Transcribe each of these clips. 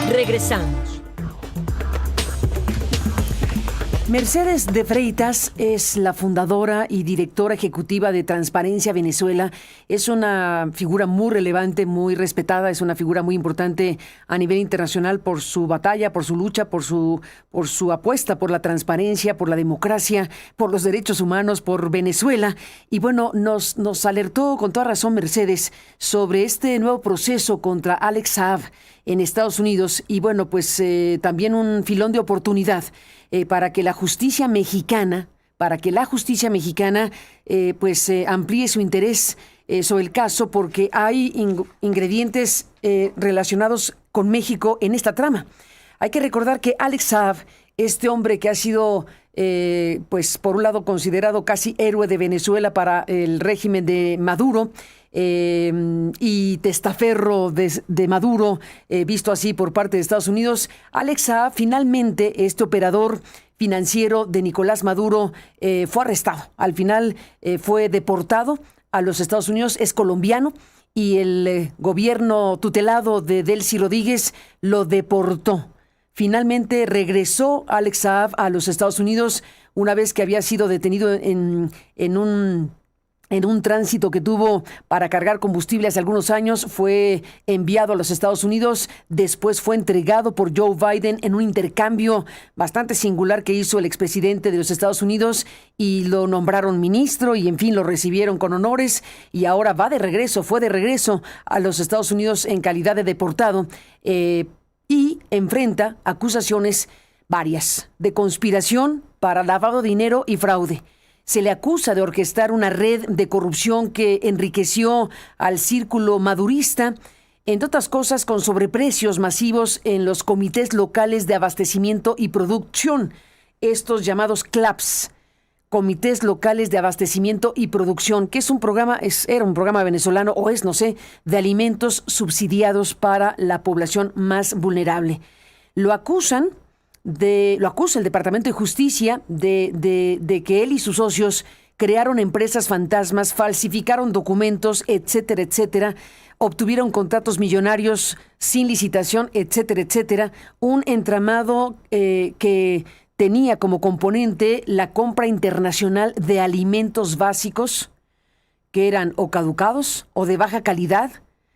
Regresamos. Mercedes de Freitas es la fundadora y directora ejecutiva de Transparencia Venezuela. Es una figura muy relevante, muy respetada, es una figura muy importante a nivel internacional por su batalla, por su lucha, por su apuesta por la transparencia, por la democracia, por los derechos humanos, por Venezuela. Y bueno, nos alertó con toda razón Mercedes sobre este nuevo proceso contra Alex Saab en Estados Unidos. Y bueno, pues también un filón de oportunidad para que la justicia mexicana, amplíe su interés sobre el caso, porque hay ingredientes relacionados con México en esta trama. Hay que recordar que Alex Saab, este hombre que ha sido, por un lado considerado casi héroe de Venezuela para el régimen de Maduro, y testaferro de Maduro, visto así por parte de Estados Unidos. Alex Saab, finalmente, este operador financiero de Nicolás Maduro, fue arrestado. Al final fue deportado a los Estados Unidos, es colombiano, y el gobierno tutelado de Delcy Rodríguez lo deportó. Finalmente regresó Alex Saab a los Estados Unidos una vez que había sido detenido en un tránsito que tuvo para cargar combustible hace algunos años. Fue enviado a los Estados Unidos, después fue entregado por Joe Biden en un intercambio bastante singular que hizo el expresidente de los Estados Unidos, y lo nombraron ministro y en fin lo recibieron con honores, y ahora fue de regreso a los Estados Unidos en calidad de deportado, y enfrenta acusaciones varias de conspiración para lavado de dinero y fraude. Se le acusa de orquestar una red de corrupción que enriqueció al círculo madurista, entre otras cosas con sobreprecios masivos en los comités locales de abastecimiento y producción, estos llamados CLAPS, comités locales de abastecimiento y producción, que era un programa venezolano, o es, no sé, de alimentos subsidiados para la población más vulnerable. Lo acusa el Departamento de Justicia de que él y sus socios crearon empresas fantasmas, falsificaron documentos, etcétera, etcétera, obtuvieron contratos millonarios sin licitación, etcétera, etcétera. Un entramado que tenía como componente la compra internacional de alimentos básicos que eran o caducados o de baja calidad,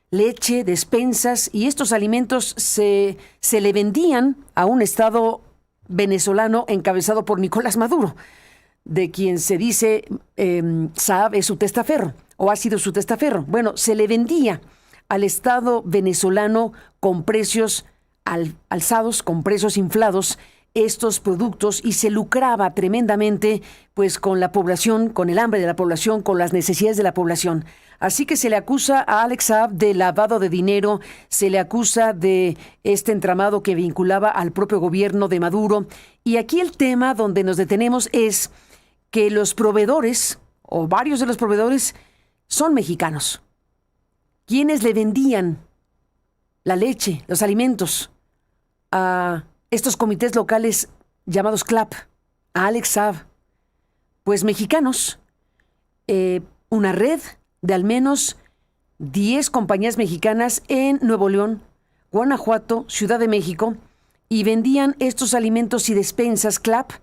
leche, despensas, y estos alimentos se le vendían a un Estado venezolano encabezado por Nicolás Maduro, de quien se dice Saab es su testaferro, o ha sido su testaferro. Bueno, se le vendía al Estado venezolano con precios alzados, con precios inflados, estos productos, y se lucraba tremendamente pues con la población, con el hambre de la población, con las necesidades de la población. Así que se le acusa a Alex Saab de lavado de dinero, se le acusa de este entramado que vinculaba al propio gobierno de Maduro. Y aquí el tema donde nos detenemos es que los proveedores, o varios de los proveedores, son mexicanos. ¿Quiénes le vendían la leche, los alimentos a estos comités locales llamados CLAP, a Alex Saab? Pues mexicanos, una red de al menos 10 compañías mexicanas en Nuevo León, Guanajuato, Ciudad de México, y vendían estos alimentos y despensas CLAP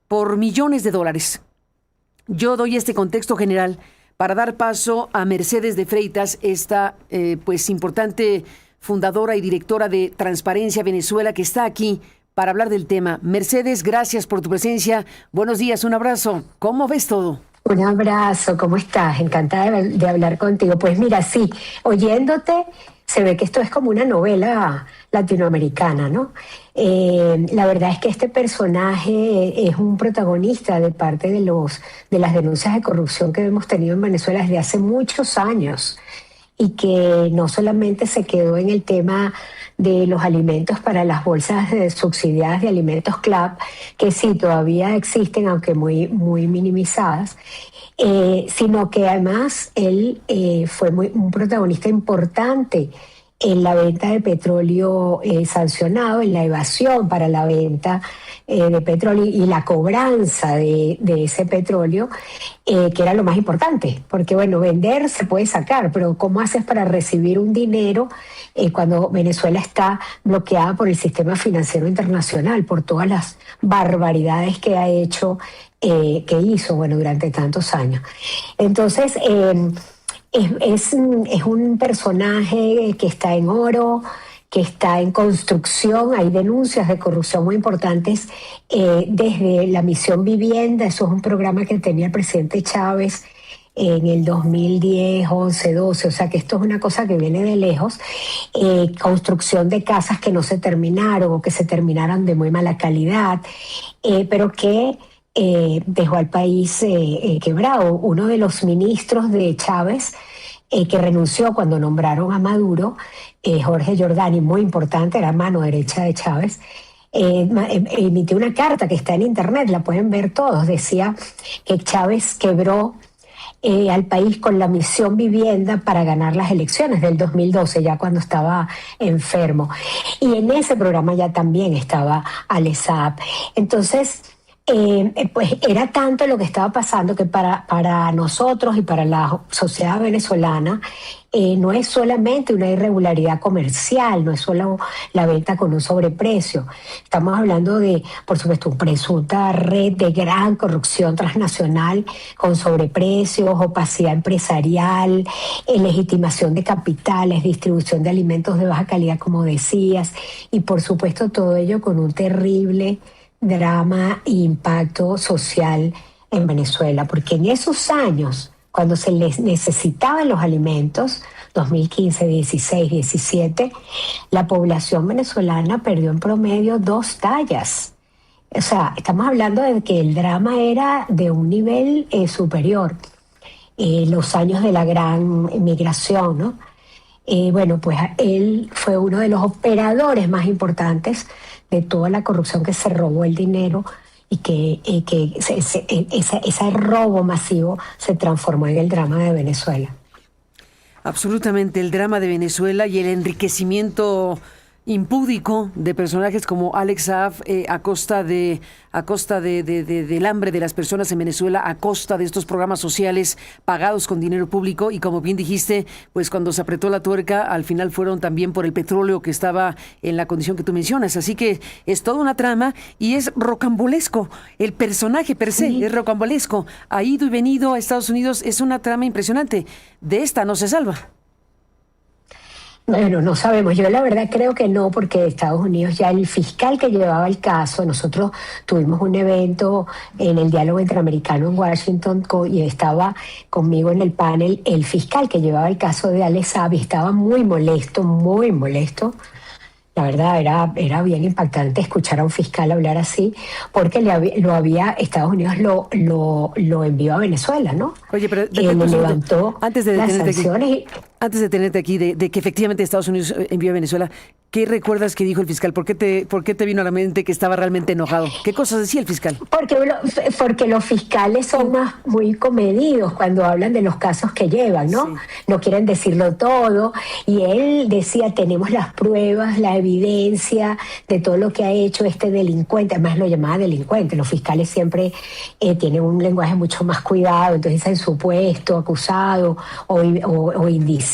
por millones de dólares. Yo doy este contexto general para dar paso a Mercedes de Freitas, esta importante fundadora y directora de Transparencia Venezuela, que está aquí para hablar del tema. Mercedes, gracias por tu presencia. Buenos días, un abrazo. ¿Cómo ves todo? Un abrazo, ¿cómo estás? Encantada de hablar contigo. Pues mira, sí, oyéndote, se ve que esto es como una novela latinoamericana, ¿no? La verdad es que este personaje es un protagonista de parte de las denuncias de corrupción que hemos tenido en Venezuela desde hace muchos años, y que no solamente se quedó en el tema de los alimentos para las bolsas subsidiadas de alimentos CLAP, que sí todavía existen, aunque muy, muy minimizadas, sino que además él fue un protagonista importante en la venta de petróleo sancionado, en la evasión para la venta de petróleo y la cobranza de ese petróleo, que era lo más importante, porque bueno, vender se puede sacar, pero ¿cómo haces para recibir un dinero cuando Venezuela está bloqueada por el sistema financiero internacional, por todas las barbaridades que ha hecho, que hizo, bueno, durante tantos años? Entonces, es un personaje que está en oro, que está en construcción. Hay denuncias de corrupción muy importantes desde la Misión Vivienda. Eso es un programa que tenía el presidente Chávez en el 2010, 11, 12, o sea que esto es una cosa que viene de lejos. Construcción de casas que no se terminaron o que se terminaron de muy mala calidad, pero que dejó al país quebrado. Uno de los ministros de Chávez que renunció cuando nombraron a Maduro, Jorge Giordani, muy importante, era mano derecha de Chávez, emitió una carta que está en internet, la pueden ver todos, decía que Chávez quebró al país con la Misión Vivienda para ganar las elecciones del 2012, ya cuando estaba enfermo. Y en ese programa ya también estaba Alex Saab. Entonces, pues era tanto lo que estaba pasando que para nosotros y para la sociedad venezolana no es solamente una irregularidad comercial, no es solo la venta con un sobreprecio. Estamos hablando de, por supuesto, una presunta red de gran corrupción transnacional con sobreprecios, opacidad empresarial, legitimación de capitales, distribución de alimentos de baja calidad, como decías, y por supuesto todo ello con un terrible drama e impacto social en Venezuela, porque en esos años, cuando se les necesitaban los alimentos, 2015, 16, 17, la población venezolana perdió en promedio 2 tallas. O sea, estamos hablando de que el drama era de un nivel superior. Los años de la gran migración, ¿no? Bueno, pues él fue uno de los operadores más importantes de toda la corrupción, que se robó el dinero y que ese robo masivo se transformó en el drama de Venezuela. Absolutamente, el drama de Venezuela y el enriquecimiento impúdico de personajes como Alex Saab a costa del hambre de las personas en Venezuela, a costa de estos programas sociales pagados con dinero público. Y como bien dijiste, pues cuando se apretó la tuerca, al final fueron también por el petróleo que estaba en la condición que tú mencionas. Así que es toda una trama y es rocambolesco. El personaje per se es rocambolesco. Ha ido y venido a Estados Unidos, es una trama impresionante. De esta no se salva. Bueno, no sabemos. Yo la verdad creo que no, porque Estados Unidos, ya el fiscal que llevaba el caso, nosotros tuvimos un evento en el diálogo interamericano en Washington y estaba conmigo en el panel el fiscal que llevaba el caso de Alex Saab, y estaba muy molesto, muy molesto. La verdad era bien impactante escuchar a un fiscal hablar así, porque Estados Unidos lo envió a Venezuela, ¿no? Oye, pero le levantó las sanciones. Antes de tenerte aquí, de que efectivamente Estados Unidos envió a Venezuela, ¿qué recuerdas que dijo el fiscal? ¿Por qué te vino a la mente que estaba realmente enojado? ¿Qué cosas decía el fiscal? Porque los fiscales son muy comedidos cuando hablan de los casos que llevan, ¿no? Sí. No quieren decirlo todo. Y él decía, tenemos las pruebas, la evidencia de todo lo que ha hecho este delincuente. Además lo llamaba delincuente. Los fiscales siempre tienen un lenguaje mucho más cuidado. Entonces dicen supuesto, acusado o indiciado.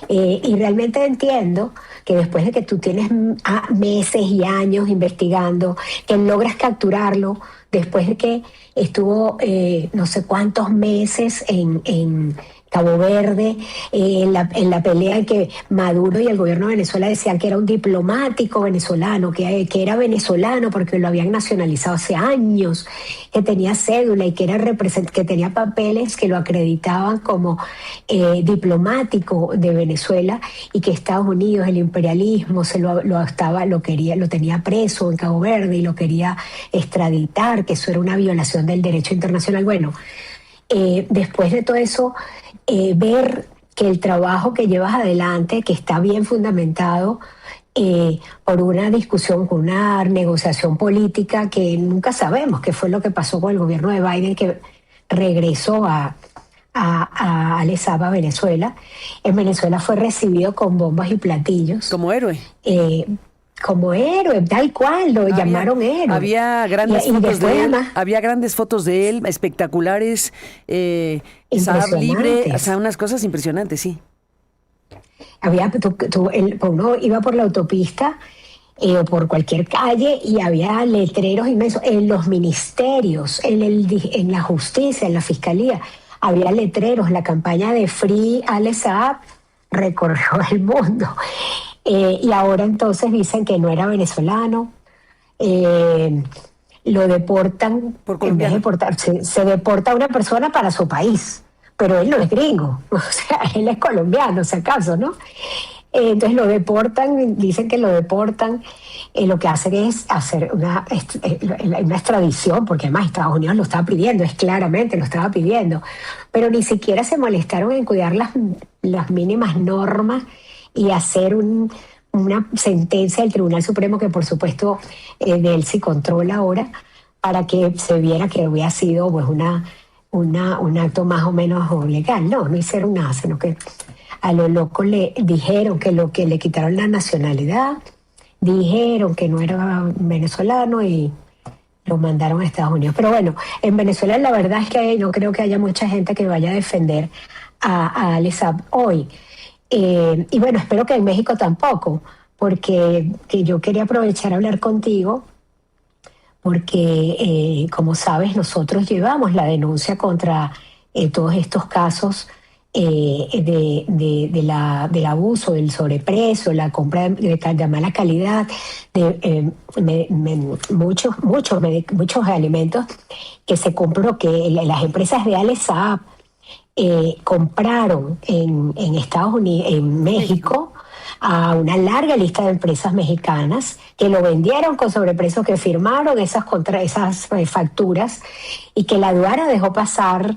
Y realmente entiendo que después de que tú tienes meses y años investigando, que logras capturarlo, después de que estuvo no sé cuántos meses en Cabo Verde, en la pelea en que Maduro y el gobierno de Venezuela decían que era un diplomático venezolano, que era venezolano porque lo habían nacionalizado hace años, que tenía cédula y que tenía papeles que lo acreditaban como diplomático de Venezuela, y que Estados Unidos, el imperialismo, lo tenía preso en Cabo Verde y lo quería extraditar, que eso era una violación del derecho internacional. Bueno, después de todo eso, ver que el trabajo que llevas adelante, que está bien fundamentado por una discusión, con una negociación política, que nunca sabemos qué fue lo que pasó con el gobierno de Biden, que regresó a a Alex Saab a Venezuela. En Venezuela fue recibido con bombas y platillos. Como héroe. Como héroe, tal cual, lo llamaron héroe. Había grandes fotos de él, había grandes fotos de él, espectaculares, Saab libre, o sea, unas cosas impresionantes, sí. Uno iba por la autopista o por cualquier calle y había letreros inmensos en los ministerios, en la justicia, en la fiscalía. Había letreros, la campaña de Free Alex Saab recorrió el mundo. Y ahora entonces dicen que no era venezolano, lo deportan, en vez de deportarse, se deporta a una persona para su país, pero él no es gringo, o sea, él es colombiano, si acaso, ¿no? Entonces lo deportan, dicen que lo deportan, lo que hacen es hacer una extradición, porque además Estados Unidos lo estaba pidiendo, claramente lo estaba pidiendo, pero ni siquiera se molestaron en cuidar las mínimas normas y hacer una sentencia del Tribunal Supremo, que por supuesto de él sí controla ahora, para que se viera que había sido pues un acto más o menos legal. No hicieron nada, sino que a lo loco le dijeron que le quitaron la nacionalidad, dijeron que no era venezolano y lo mandaron a Estados Unidos. Pero bueno, en Venezuela la verdad es que no creo que haya mucha gente que vaya a defender a Alex Saab hoy. Y bueno, espero que en México tampoco, porque que yo quería aprovechar a hablar contigo, porque como sabes, nosotros llevamos la denuncia contra todos estos casos del abuso, del sobreprecio, la compra de mala calidad, de muchos alimentos que se compró, que las empresas de Alex Saab compraron en Estados Unidos, en México, a una larga lista de empresas mexicanas que lo vendieron con sobreprecio, que firmaron esas facturas y que la aduana dejó pasar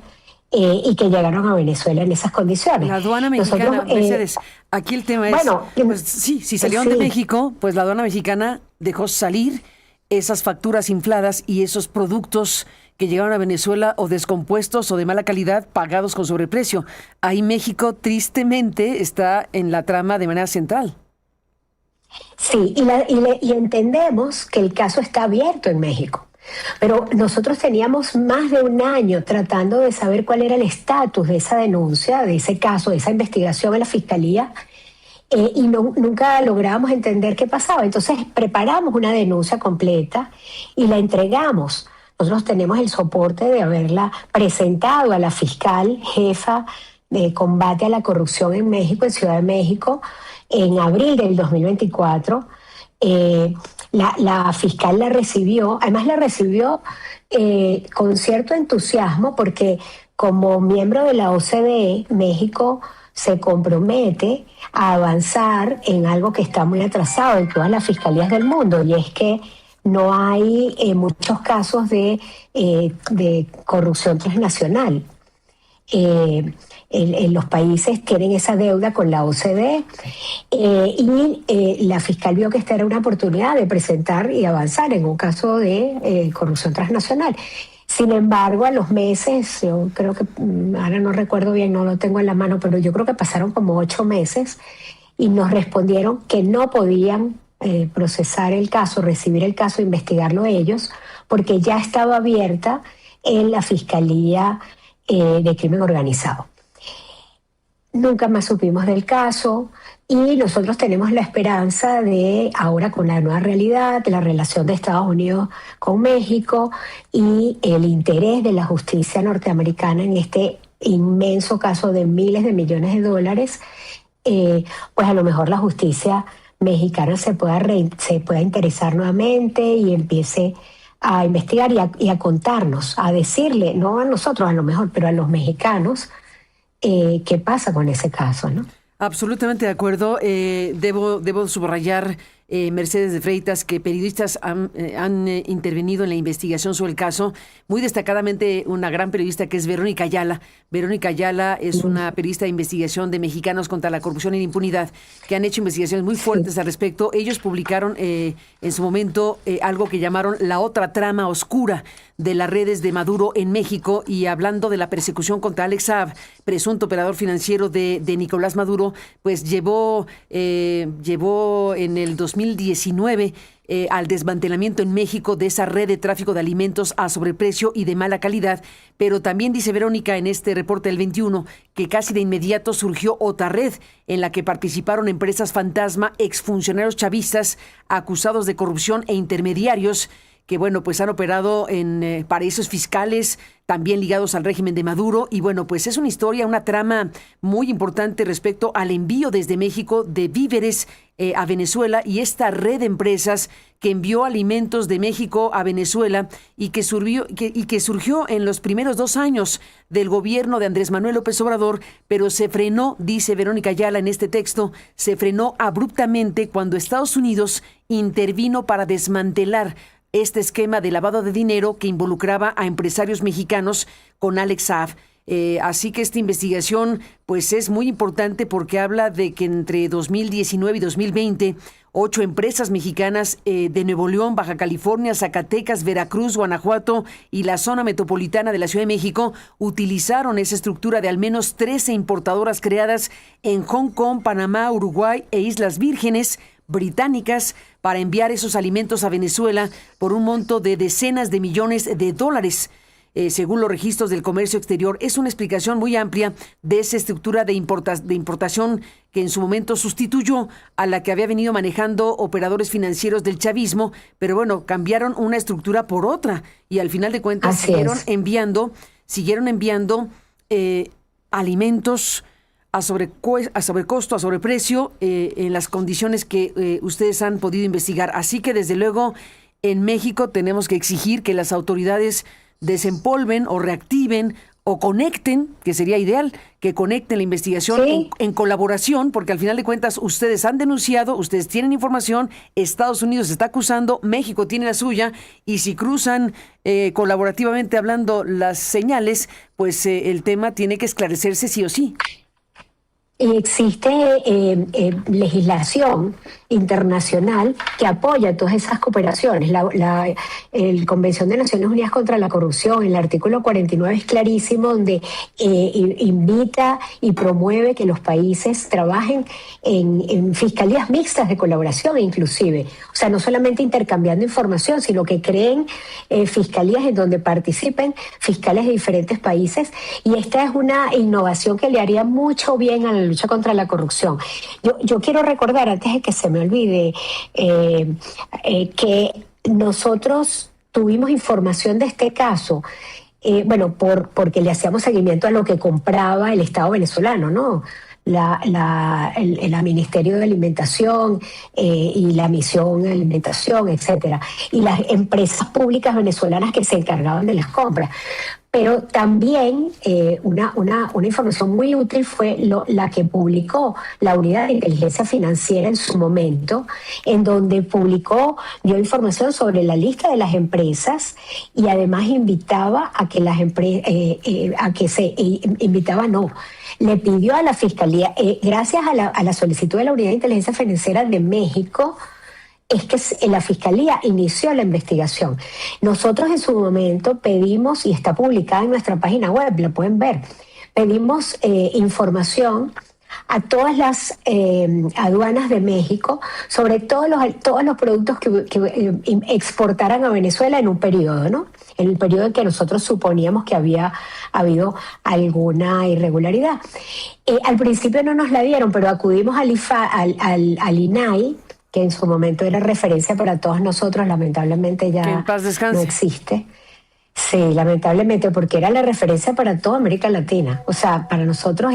y que llegaron a Venezuela en esas condiciones. La aduana mexicana, Mercedes, aquí el tema es, pues sí, si salieron de México, pues la aduana mexicana dejó salir esas facturas infladas y esos productos que llegaron a Venezuela o descompuestos o de mala calidad, pagados con sobreprecio. Ahí México tristemente está en la trama de manera central. Sí, y entendemos que el caso está abierto en México. Pero nosotros teníamos más de un año tratando de saber cuál era el estatus de esa denuncia, de ese caso, de esa investigación en la Fiscalía, y nunca lográbamos entender qué pasaba. Entonces preparamos una denuncia completa y la entregamos. Nosotros tenemos el soporte de haberla presentado a la fiscal jefa de combate a la corrupción en México, en Ciudad de México, en abril del 2024. La fiscal la recibió, además la recibió con cierto entusiasmo, porque como miembro de la OCDE, México se compromete a avanzar en algo que está muy atrasado en todas las fiscalías del mundo, y es que no hay muchos casos de corrupción transnacional. Los países tienen esa deuda con la OCDE y la fiscal vio que esta era una oportunidad de presentar y avanzar en un caso de corrupción transnacional. Sin embargo, a los meses, yo creo que, ahora no recuerdo bien, no lo tengo en la mano, pero yo creo que pasaron como 8 meses y nos respondieron que no podían procesar el caso, recibir el caso, investigarlo ellos, porque ya estaba abierta en la Fiscalía de Crimen Organizado. Nunca más supimos del caso y nosotros tenemos la esperanza de, ahora con la nueva realidad, de la relación de Estados Unidos con México y el interés de la justicia norteamericana en este inmenso caso de miles de millones de dólares, pues a lo mejor la justicia mexicana se pueda interesar nuevamente y empiece a investigar y a contarnos, a decirle, no a nosotros a lo mejor, pero a los mexicanos, qué pasa con ese caso, ¿no? Absolutamente de acuerdo. Debo subrayar Mercedes de Freitas, que periodistas han intervenido en la investigación sobre el caso, muy destacadamente una gran periodista que es Verónica Ayala. Verónica Ayala es una periodista de investigación de Mexicanos contra la Corrupción y la Impunidad, que han hecho investigaciones muy fuertes al respecto. Ellos publicaron en su momento algo que llamaron la otra trama oscura de las redes de Maduro en México, y hablando de la persecución contra Alex Saab, presunto operador financiero de Nicolás Maduro, pues llevó en el 2019 al desmantelamiento en México de esa red de tráfico de alimentos a sobreprecio y de mala calidad. Pero también dice Verónica en este reporte del 21 que casi de inmediato surgió otra red en la que participaron empresas fantasma, exfuncionarios chavistas acusados de corrupción e intermediarios que, bueno, pues han operado en paraísos fiscales, también ligados al régimen de Maduro. Y bueno, pues es una historia, una trama muy importante respecto al envío desde México de víveres a Venezuela, y esta red de empresas que envió alimentos de México a Venezuela y que surgió en los primeros 2 años del gobierno de Andrés Manuel López Obrador, pero se frenó, dice Verónica Ayala en este texto, se frenó abruptamente cuando Estados Unidos intervino para desmantelar este esquema de lavado de dinero que involucraba a empresarios mexicanos con Alex Saab. Así que esta investigación pues es muy importante porque habla de que entre 2019 y 2020, 8 empresas mexicanas de Nuevo León, Baja California, Zacatecas, Veracruz, Guanajuato y la zona metropolitana de la Ciudad de México utilizaron esa estructura de al menos 13 importadoras creadas en Hong Kong, Panamá, Uruguay e Islas Vírgenes británicas para enviar esos alimentos a Venezuela por un monto de decenas de millones de dólares. Según los registros del comercio exterior, es una explicación muy amplia de esa estructura de importación que en su momento sustituyó a la que había venido manejando operadores financieros del chavismo, pero bueno, cambiaron una estructura por otra y al final de cuentas siguieron enviando alimentos a sobrecosto, a sobreprecio, en las condiciones que ustedes han podido investigar. Así que desde luego en México tenemos que exigir que las autoridades desempolven o reactiven o conecten, que sería ideal, que conecten la investigación en colaboración, porque al final de cuentas ustedes han denunciado, ustedes tienen información, Estados Unidos está acusando, México tiene la suya, y si cruzan colaborativamente hablando las señales, pues el tema tiene que esclarecerse sí o sí. Existe legislación internacional que apoya todas esas cooperaciones. El Convención de Naciones Unidas contra la Corrupción, el artículo 49 es clarísimo, donde invita y promueve que los países trabajen en fiscalías mixtas de colaboración inclusive. O sea, no solamente intercambiando información, sino que creen fiscalías en donde participen fiscales de diferentes países, y esta es una innovación que le haría mucho bien a la lucha contra la corrupción. Yo quiero recordar, antes de que se me olvide, que nosotros tuvimos información de este caso, porque le hacíamos seguimiento a lo que compraba el Estado venezolano, ¿no? El Ministerio de Alimentación y la Misión de Alimentación, etcétera, y las empresas públicas venezolanas que se encargaban de las compras. Pero también una información muy útil fue la que publicó la Unidad de Inteligencia Financiera en su momento, en donde dio información sobre la lista de las empresas, y además invitaba a que las empresas, le pidió a la Fiscalía, gracias a la solicitud de la Unidad de Inteligencia Financiera de México, es que la Fiscalía inició la investigación. Nosotros en su momento pedimos, y está publicada en nuestra página web, la pueden ver, pedimos información a todas las aduanas de México sobre todos los productos que exportaran a Venezuela en un periodo, ¿no? En el periodo en que nosotros suponíamos que había habido alguna irregularidad. Al principio no nos la dieron, pero acudimos al INAI, que en su momento era referencia para todos nosotros, lamentablemente ya no existe. Sí, lamentablemente, porque era la referencia para toda América Latina. O sea, para nosotros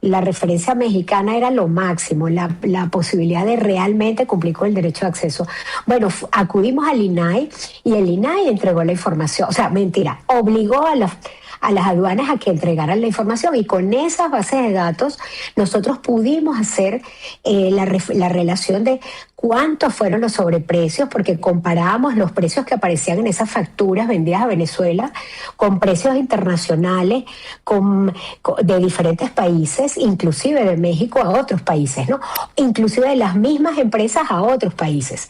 la referencia mexicana era lo máximo, la posibilidad de realmente cumplir con el derecho de acceso. Bueno, acudimos al INAI y el INAI entregó la información. O sea, mentira, obligó a las aduanas a que entregaran la información, y con esas bases de datos nosotros pudimos hacer la relación de cuántos fueron los sobreprecios, porque comparábamos los precios que aparecían en esas facturas vendidas a Venezuela con precios internacionales de diferentes países, inclusive de México a otros países, ¿no? Inclusive de las mismas empresas a otros países.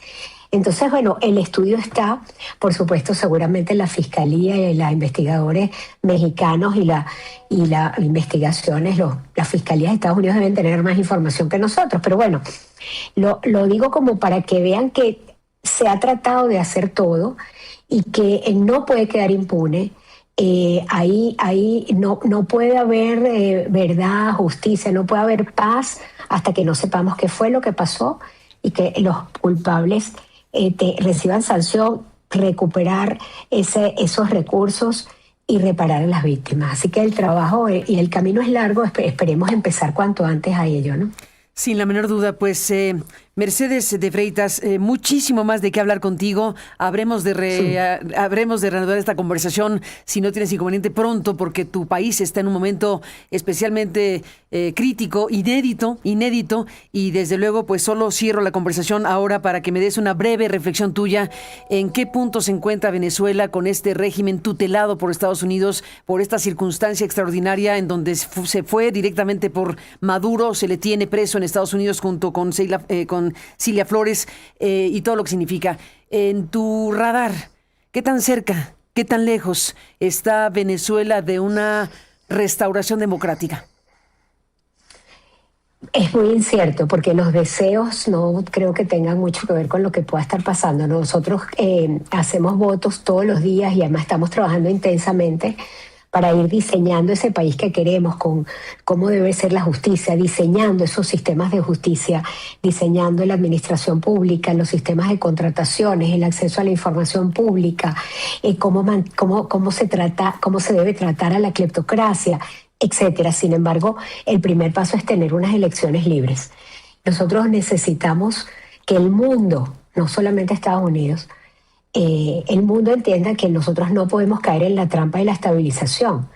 Entonces, bueno, el estudio está, por supuesto, seguramente la Fiscalía y los investigadores mexicanos y las investigaciones, las Fiscalías de Estados Unidos deben tener más información que nosotros, pero bueno, lo digo como para que vean que se ha tratado de hacer todo y que no puede quedar impune. Ahí no puede haber verdad, justicia, no puede haber paz hasta que no sepamos qué fue lo que pasó y que los culpables reciban sanción, recuperar esos recursos y reparar a las víctimas. Así que el trabajo y el camino es largo, esperemos empezar cuanto antes a ello, ¿no? Sin la menor duda, pues Mercedes de Freitas, muchísimo más de qué hablar contigo. Habremos de reanudar esta conversación, si no tienes inconveniente, pronto, porque tu país está en un momento especialmente crítico, inédito, y desde luego pues solo cierro la conversación ahora para que me des una breve reflexión tuya en qué punto se encuentra Venezuela con este régimen tutelado por Estados Unidos, por esta circunstancia extraordinaria en donde se fue directamente por Maduro, se le tiene preso en Estados Unidos junto con Cilia Flores y todo lo que significa. En tu radar, ¿qué tan cerca, qué tan lejos está Venezuela de una restauración democrática? Es muy incierto porque los deseos no creo que tengan mucho que ver con lo que pueda estar pasando. Nosotros hacemos votos todos los días y además estamos trabajando intensamente para ir diseñando ese país que queremos, con cómo debe ser la justicia, diseñando esos sistemas de justicia, diseñando la administración pública, los sistemas de contrataciones, el acceso a la información pública, cómo se debe tratar a la cleptocracia, etcétera. Sin embargo, el primer paso es tener unas elecciones libres. Nosotros necesitamos que el mundo, no solamente Estados Unidos, el mundo entienda que nosotros no podemos caer en la trampa de la estabilización.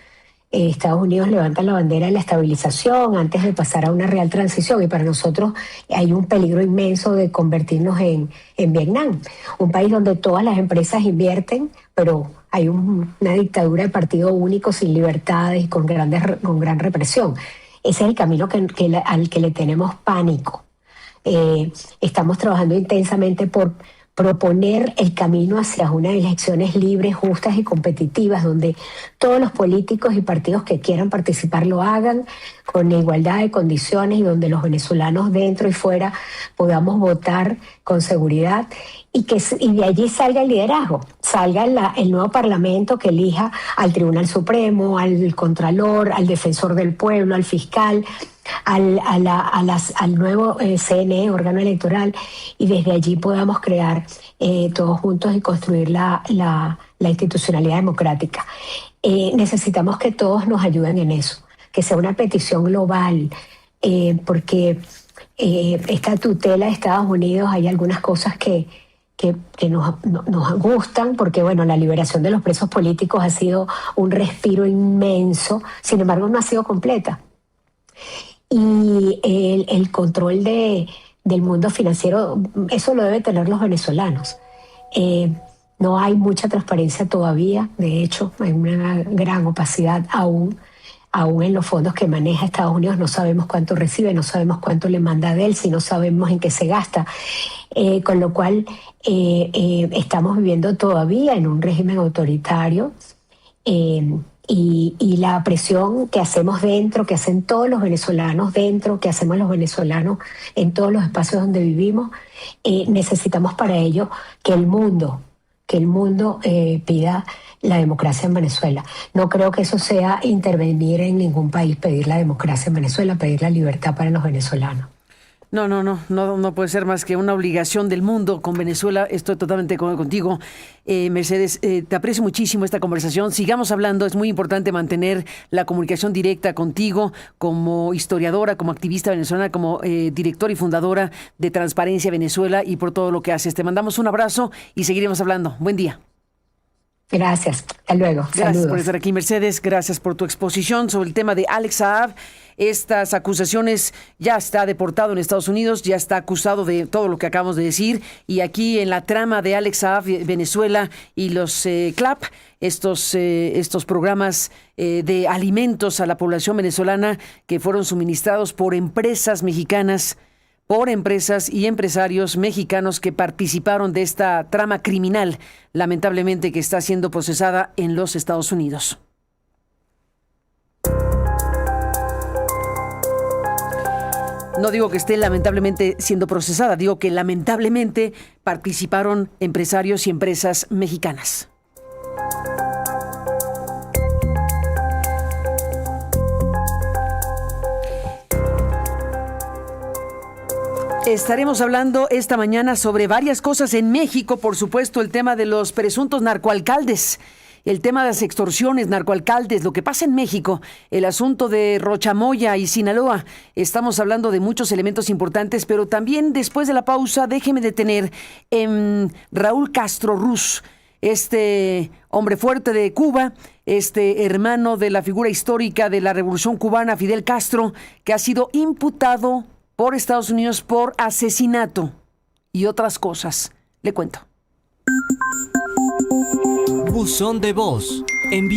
Estados Unidos levanta la bandera de la estabilización antes de pasar a una real transición, y para nosotros hay un peligro inmenso de convertirnos en Vietnam, un país donde todas las empresas invierten, pero hay una dictadura de partido único sin libertades y con gran represión. Ese es el camino al que le tenemos pánico. Estamos trabajando intensamente por proponer el camino hacia unas elecciones libres, justas y competitivas, donde todos los políticos y partidos que quieran participar lo hagan con igualdad de condiciones, y donde los venezolanos dentro y fuera podamos votar con seguridad, y de allí salga el liderazgo, salga el nuevo parlamento que elija al Tribunal Supremo, al Contralor, al Defensor del Pueblo, al fiscal, al nuevo CNE, órgano electoral, y desde allí podamos crear todos juntos y construir la institucionalidad democrática. Necesitamos que todos nos ayuden en eso, que sea una petición global, porque esta tutela de Estados Unidos, hay algunas cosas que nos gustan, porque bueno, la liberación de los presos políticos ha sido un respiro inmenso, sin embargo no ha sido completa. Y el control del mundo financiero, eso lo deben tener los venezolanos. No hay mucha transparencia todavía, de hecho hay una gran opacidad aún en los fondos que maneja Estados Unidos. No sabemos cuánto recibe, no sabemos cuánto le manda de él, si no sabemos en qué se gasta, con lo cual estamos viviendo todavía en un régimen autoritario. Y la presión que hacemos dentro, que hacen todos los venezolanos dentro, que hacemos los venezolanos en todos los espacios donde vivimos, necesitamos para ello que el mundo pida la democracia en Venezuela. No creo que eso sea intervenir en ningún país, pedir la democracia en Venezuela, pedir la libertad para los venezolanos. No puede ser más que una obligación del mundo con Venezuela. Estoy totalmente contigo, Mercedes. Te aprecio muchísimo esta conversación. Sigamos hablando. Es muy importante mantener la comunicación directa contigo como historiadora, como activista venezolana, como directora y fundadora de Transparencia Venezuela, y por todo lo que haces. Te mandamos un abrazo y seguiremos hablando. Buen día. Gracias. Hasta luego. Gracias Saludos. por estar aquí, Mercedes. Gracias por tu exposición sobre el tema de Alex Saab. Estas acusaciones, ya está deportado en Estados Unidos, ya está acusado de todo lo que acabamos de decir. Y aquí en la trama de Alex Saab, Venezuela y los CLAP, estos programas de alimentos a la población venezolana que fueron suministrados por empresas mexicanas, por empresas y empresarios mexicanos que participaron de esta trama criminal, lamentablemente, que está siendo procesada en los Estados Unidos. No digo que esté lamentablemente siendo procesada, digo que lamentablemente participaron empresarios y empresas mexicanas. Estaremos hablando esta mañana sobre varias cosas en México, por supuesto, el tema de los presuntos narcoalcaldes, el tema de las extorsiones, narcoalcaldes, lo que pasa en México, el asunto de Rochamoya y Sinaloa. Estamos hablando de muchos elementos importantes, pero también después de la pausa, déjeme detener en Raúl Castro Ruz, este hombre fuerte de Cuba, este hermano de la figura histórica de la Revolución Cubana, Fidel Castro, que ha sido imputado por Estados Unidos por asesinato y otras cosas. Le cuento. Buzón de voz.